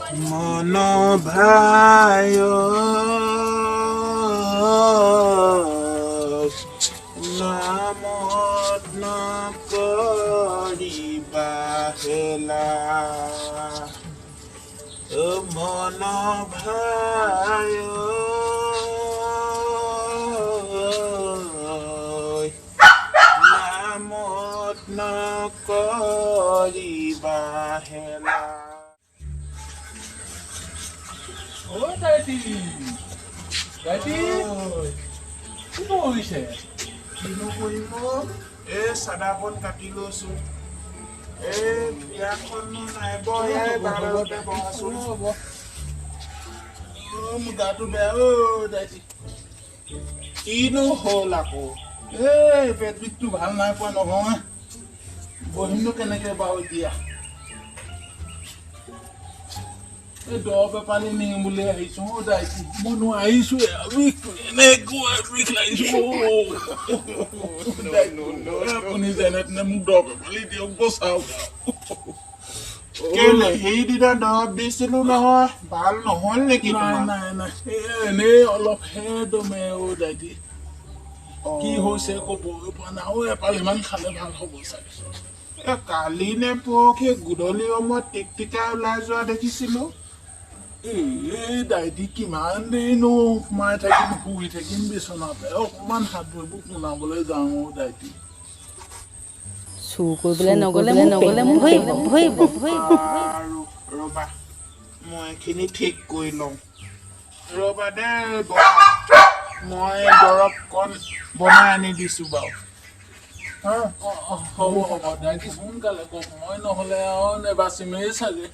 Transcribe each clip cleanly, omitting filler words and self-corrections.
মনোভায় নামত নকৰিবা হেলা মনোভায় নামত নকৰিবা হেলা Oh, Daddy. Daddy. কি কৰিছে? কিনো কৰিব চাদাকণ কাটি লৈছো বিয়াখনো নাই বাৰতে বহাচোন মোৰ গাটো বেয়া দাইটি কিনো হ'ল আকৌ পেট বিষটো ভাল নাই পোৱা নহয় বহিনো কেনেকে বাৰু এতিয়া এই দৰৱ পানী নিম বুলি আহিছো দাইটি মই নোৱাৰিছো এনেকুৱা বিষ লাগিছো আপুনি যেনে তেনে মোক দৰৱ পানী দিয়ক বচাওক কেলে সেইদিনা দৰৱ দিছিলো নহয় ভাল নহল নেকি নাই নাই নাই এনেই অলপহে দমে দাইটি কি হৈছে ক'বই পৰা নাই এপাল ইমান খালে ভাল হ'ব চাগে কালি নে পৰহি গধূলি সময়ত টিকটিকা ওলাই যোৱা দেখিছিলো এই দাইটি কিমান দেৰিনো সোমাই থাকিম শুই থাকিম বিচনাতে অকণমান হাত ভৰিবোৰ পোনাবলৈ যাওঁ দাইটি চুৰ কৰিবলৈ নগ'লে মোক ভৰিব আৰু ৰবা মই এইখিনি ঠিক কৰি লওঁ ৰবা দে মই দৰৱ কণ বনাই আনি দিছো বাৰু হ'ব দাইটি সোনকালে কওক মই নহ'লে আৰু নেবাচিমেই চাগে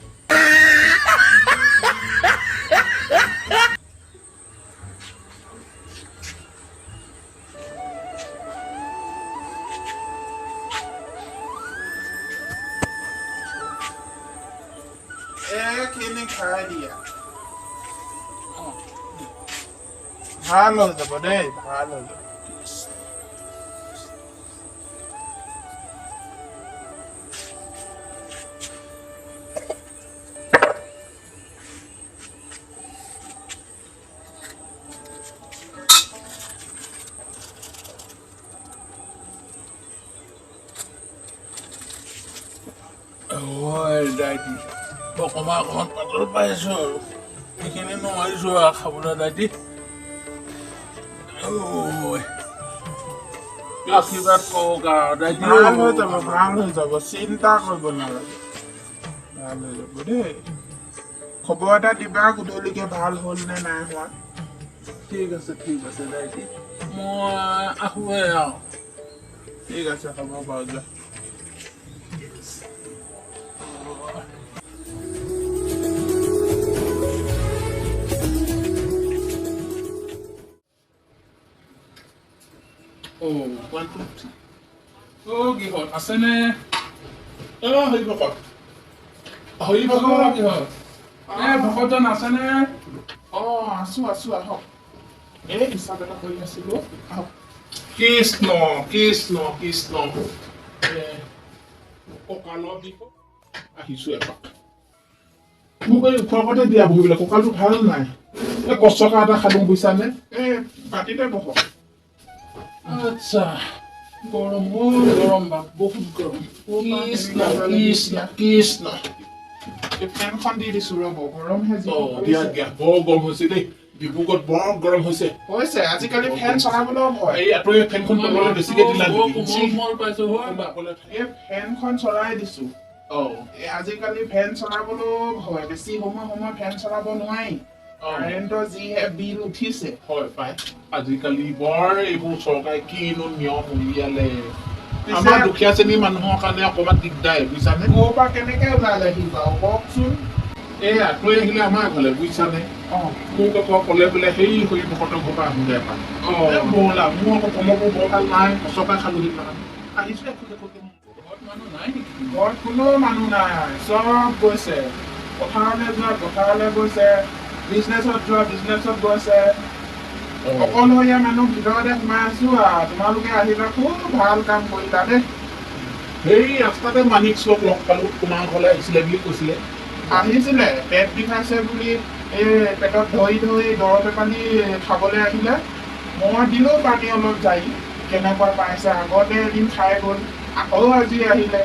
এইখিনি খাই দিয়া ভাল হৈ যাব দেই ভাল হৈ যাব দাইটি অকণমান পাতল পাইছো আৰু সেইখিনি নোৱাৰিছো আৰু খাবলৈ দাইটি আশীৰ্বাদ কওক আৰু দাইটি ভাল হৈ যাব চিন্তা কৰিব নালাগে ভাল হৈ যাব দেই খবৰ এটা দিবা গধূলিকে ভাল হ'ল নে নাই হোৱা ঠিক আছে দাইটি মই আহোঁৱে আৰু ঠিক আছে হ'ব বাৰু যোৱা কিহত আছেনে হৰিভকত কিহত ভকতজন আছেনে আছো আহক এই হিচাপ এটা কৰি আছিলো আহক কৃষ্ণ কঁকালৰ বিষ আহিছো এপাক মোক এই ওখৰতে দিয়া বহিবলৈ কঁকালটো ভাল নাই এই কষ্টকা এটা খালো বুজিছানে এই পাতিতে বহক আচ্ছা গৰম বহুত গৰম কৃষ্ণ ফেনখন দি দিছো ৰ'ব গৰমহে দিয়া বৰ গৰম হৈছে দেই ডিব্ৰুগড়ত বৰ গৰম হৈছে আজিকালি ফেন চলাবলৈও ভয় এই আঁতৰি ফেনখন তললৈ বেছিকে দিলা পাইছো এই ফেনখন চলাই দিছো আজিকালি ফেন চলাবলৈও ভয় বেছি সময় ফেন চলাব নোৱাৰি কাৰেণ্টৰ যিহে বিল উঠিছে হয় পাই আজিকালি বৰ এইবোৰ চৰকাৰে কিনো নিয়ম উলিয়ালে আমাৰ দুখীয়া শ্ৰেণীৰ মানুহৰ কাৰণে অকণমান দিগদাৰ বুজিছানে ক'ৰ পৰা কেনেকে ওলালেহি বাৰু কওকচোন এই আঁতৰি আহিলে আমাৰ ঘৰলে বুজিছানে মোক আকৌ ক'লে বোলে সেই হৰিভকতৰ ঘৰৰ পৰা আহোঁগৈ এপাক ব'লা মোৰ আকৌ কমৰবোৰ বৰ ভাল নাই সঁচকাই খালো সেইদিনাখন আহিছো ঘৰত মানুহ নাই নেকি ঘৰত কোনো মানুহ নাই চব গৈছে পথাৰলৈ গৈছে বিজনেছত গৈছে অকলশৰীয়া মানুহ ভিতৰতে সোমাই আছো আৰু তোমালোকে আহিলা খুব ভাল কাম কৰিলা দেই সেই ৰাস্তাতে মানিক চক লগ পালো তোমাৰ ঘৰলৈ আহিছিলে বুলি কৈছিলে আহিছিলে পেট বিষাইছে বুলি এই পেটত ধৰি দৰৱ পানী খাবলৈ আহিলে মই দিলোঁ পানী অলপ যাই কেনেকুৱা পাইছে আগতে এদিন খাই গ'ল আকৌ আজি আহিলে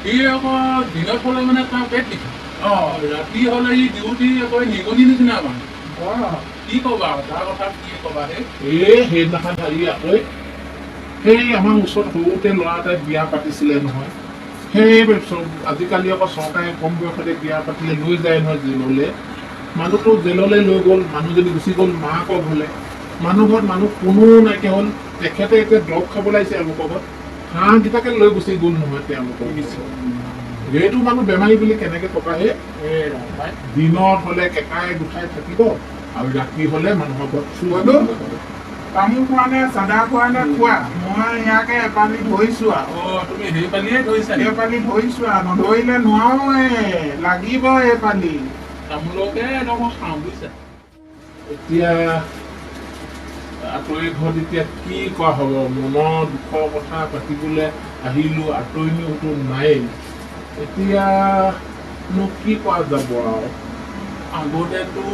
সি আকৌ দিনত হ'লে মানে তাৰ পেট বিষায় ৰাতি হ'লে সি ডিউটি আকৌ নিগনি নিচিনা মানে কি ক'বা তাৰ কথা কি ক'বা সেইদিনাখন হেৰি আকৌ সেই আমাৰ ওচৰত সৰুতে ল'ৰা এটাই বিয়া পাতিছিলে নহয় সেই আজিকালি আকৌ চৰকাৰে কম বয়সতে বিয়া পাতিলে লৈ যায় নহয় জেললৈ মানুহটো জেললৈ লৈ গ'ল মানুহজনী গুচি গ'ল মাকৰ ঘৰলৈ মানুহ ঘৰত মানুহ কোনো নাইকিয়া হ'ল তেখেতে এতিয়া দৰৱ খাব লাগিছে তেওঁলোকৰ ঘৰত হাঁহকেইটাকে লৈ গুচি গ'ল নহয় তেওঁলোকৰ সেইটো মানুহ বেমাৰী বুলি কেনেকে কবাহে দিনত হ'লে কেকাই গুঠাই থাকিব আৰু ৰাতি হ'লে মানুহৰ ঘৰত চুব তামোল খোৱা নে চাদা খোৱা নে খোৱা মই ইয়াকে এপালি ধৰিছো তুমি সেই পালিয়ে ধৰিছা এপালি ধৰিছো নধৰিলে নোৱাৰোৱে লাগিব এপালি তামোলকে একদম খাওঁ বুজিছা এতিয়া আঁতৰি ঘৰত এতিয়া কি কোৱা হ'ব মনৰ দুখৰ কথা পাতিবলৈ আহিলো আঁতৰিনোতো নায়েই এতিয়ানো কি কোৱা যাব আৰু আগতেতো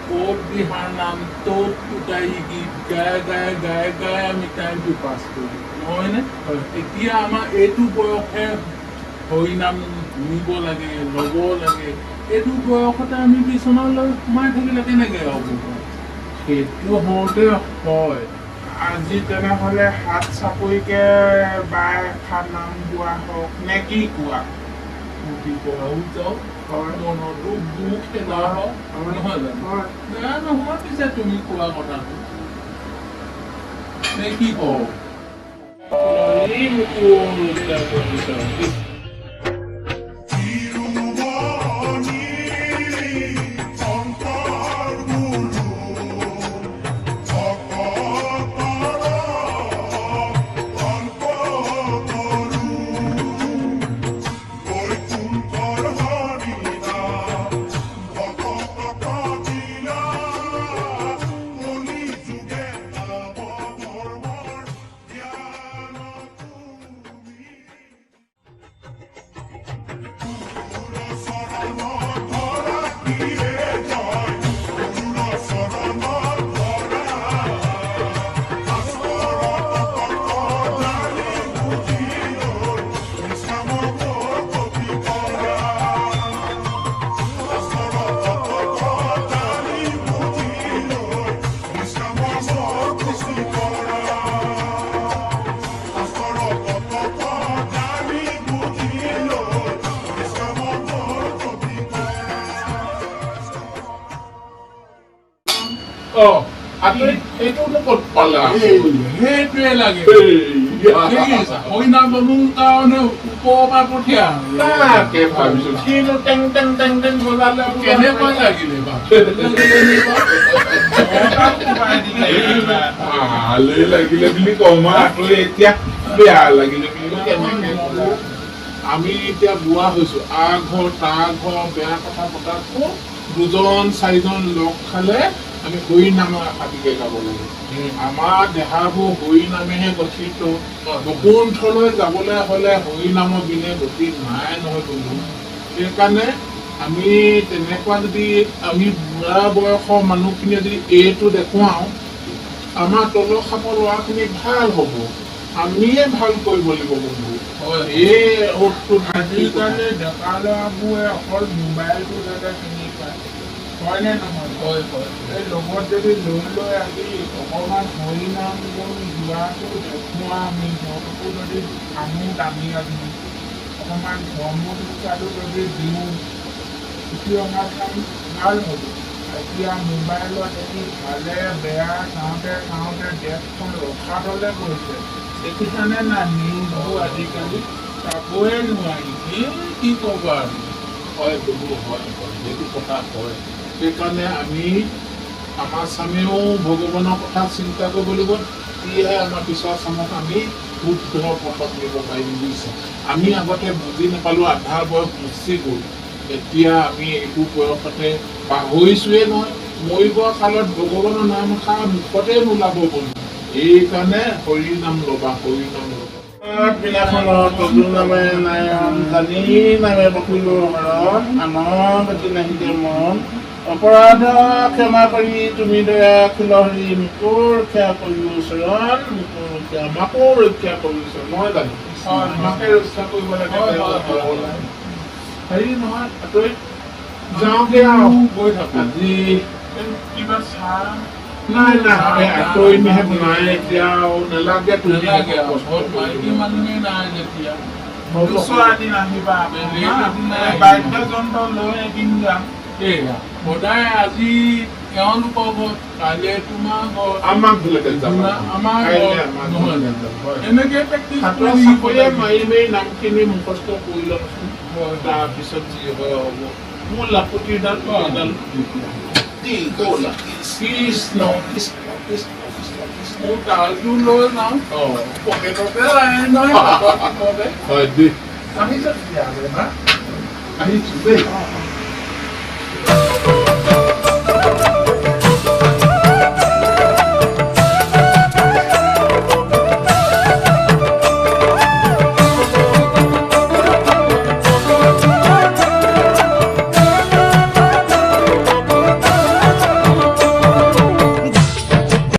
ক'ত দিহাৰ নাম ত'ত উটাই গীত গাই আমি টাইমটো পাছ কৰিলোঁ নহয়নে এতিয়া আমাৰ এইটো বয়সে হৰিনাম শুনিব লাগে ল'ব লাগে এইটো বয়সতে আমি বিচনালৈ সোমাই থাকিলে কেনেকৈ হ'ব সেইটো হওঁতে হয় আজি তেনেহ'লে হাত চাপৰিকে বাই এষাৰ নাম গোৱা হওক নে কি কোৱা ফূৰ্তি কৰাও যাওক মনৰ দুখ পেলোৱা হওক নহয় জানো নহয় পিছে তুমি কোৱা কথাটো নে কি কওঁ এইটোতো ক'ত পালা সেইটোৱে লাগে হৰিনাম ল'বৰ কাৰণে ওপৰৰ পৰা পঠিয়া তাকে ভাবিছো কিনো টেং টেং টেং টেং বজালে কেনেকুৱা লাগিলে ভালেই লাগিলে বুলি কওঁ মই আঁতৰি এতিয়া বেয়া লাগিলে বুলি কেনেকে আমি এতিয়া বুঢ়া হৈছো ঘৰ তাৰ ঘৰ বেয়া কথা পতাতকৈ দুজন চাৰিজন লগ খালে আমি হৰি নামৰ এষাটিকে গাব লাগে আমাৰ দেহাবোৰ হৰি নামেহে গঠিত বৈকুণ্ঠলৈ যাবলৈ হ'লে হৰি নামৰ বিনে গতি নাই নহয় বন্ধু সেইকাৰণে আমি তেনেকুৱা যদি আমি বুঢ়া বয়সৰ মানুহখিনিয়ে যদি এইটো দেখুৱাওঁ আমাৰ তলৰ খাপৰ ল'ৰাখিনি ভাল হ'ব আমিয়ে ভাল কৰিব লাগিব বন্ধু এই আজিকালি ডেকা ল'ৰাবোৰে অকল মোবাইলটো যাতে চিনি পায় হয়নে নহয় এই লগত যদি লৈ আজি অকণমান হৰিনাম যোৱাটো দেখুওৱা আমি সিহঁতকো যদি আনো দামী আমি অকণমান ধৰ্ম শিক্ষাটো যদি দিওঁ তেতিয়া আমাৰ কাম ভাল হ'ব এতিয়া মোবাইলত এটি ভালে বেয়া চাওঁতে দেশখন ৰখাতলৈ গৈছে দেখিছানে না নিউজবোৰ আজিকালি চাবই নোৱাৰি কি ক'বা হয় বন্ধু হয় সেইটো কথা হয় সেইকাৰণে আমি আমাৰ স্বামীয়েও ভগৱানৰ কথা চিন্তা কৰিব লাগিব তেতিয়াহে আমাৰ পিছৰ চামক আমি শুদ্ধ পথত নিব পাৰিম বুজিছে আমি আগতে বুজি নাপালোঁ আধা বয়স গুচি গ'ল এতিয়া আমি এইটো বয়সতে পাহৰিছোৱে নহয় মৰিব কালত ভগৱানৰ নাম এষাৰ মুখতে নোলাব বন্ধু এইকাৰণে হৰি নাম ল'বা Pinakono naman জানি নামে বকিলো হৰণ আনন্দ নাহিদেমন অপৰাধ ক্ষমা কৰি তুমি দয়া খুলহৰি মিকুৰ ৰক্ষা কৰিও চৰণ মিকুৰ ৰক্ষা মাকো ৰক্ষা কৰিছো মই জানো মাকে ৰক্ষা কৰিব লাগে হেৰি নহয় তই যাওঁগে আৰু গৈ থাকো আজি কিবা চাহ নাই নাই তই মেহেব নাই এতিয়া নালাগে তুমি মাইকী মানুহে নাই যেতিয়া আনি নাহিবা বাদ্যযন্ত্ৰ লৈ এদিন যাম সদায় আজি তেওঁলোকৰ ঘৰত কাইলৈ তোমাৰ ঘৰত আমাক বোলে যাম আমাৰ এনেকে প্ৰেক্টিচ মাৰি মাৰি নামখিনি মুখস্থ কৰি ল'বচোন তাৰপিছত যি হয় হ'ব মোৰ লাপতিডাল কৃষ্ণ কৃষ্ণ কৃষ্ণ কৃষ্ণ মোৰ তালটো লৈ যাওঁ পকেটতে লাগে নহয় হয় দেই আহিছে তেতিয়াহ'লে না আহিছো দেই